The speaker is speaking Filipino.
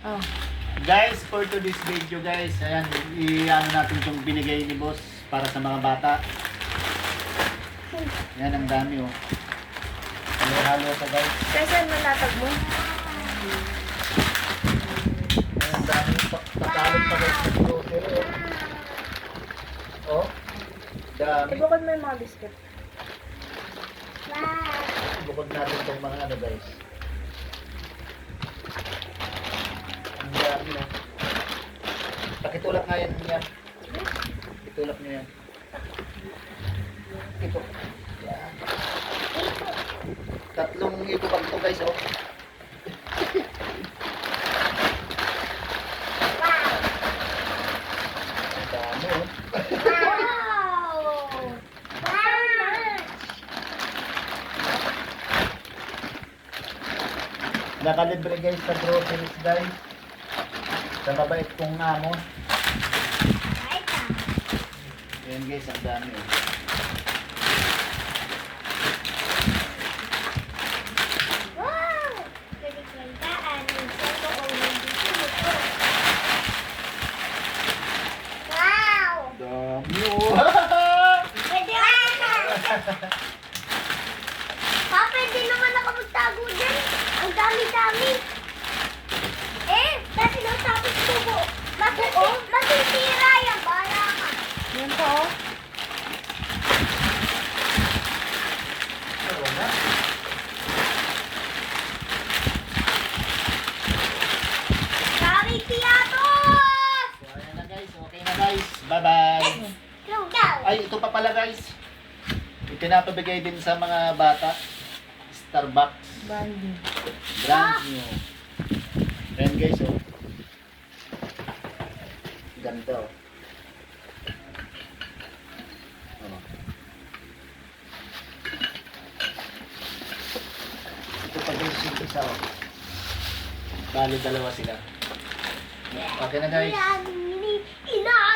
Oh. Guys, for today's video guys, ayan, i-ano natin itong binigay ni boss para sa mga bata. Ayan, ang dami oh. Halo-halo sa guys. Kasi malatag mo. Ayan, ang dami patalog pa guys sa grocery oh. Oh, dami. Ibukod mo yung mga biscuit. Bukod natin itong mga ano guys. Ang dami oh. Pakitulak nga yan. Itulak nyo yan. Ito. Yan. Tatlong ito pag ito guys oh. Ang dami oh. Nakalibre guys sa groceries guys. Sa mabait kong amo. Ayan guys, ang dami oh. Dami oh. Papa, hindi naman ako magtago dyan. Ang dami-dami. Dati daw tapos tubo. Masisira yan. Bahala ka. Yan po, oh. Wala. Sorry, Tiatos! So ayan na guys, okay na guys. Bye-bye. Go. Ay, ito pa pala guys. Ipinapabigay din sa mga bata. Starbucks. Bandi. Brand new. Ayan guys oh. Ganda oh. Oh. Ito pa guys yung isa oh. Bali dalawa sila. Okay na guys. Inaano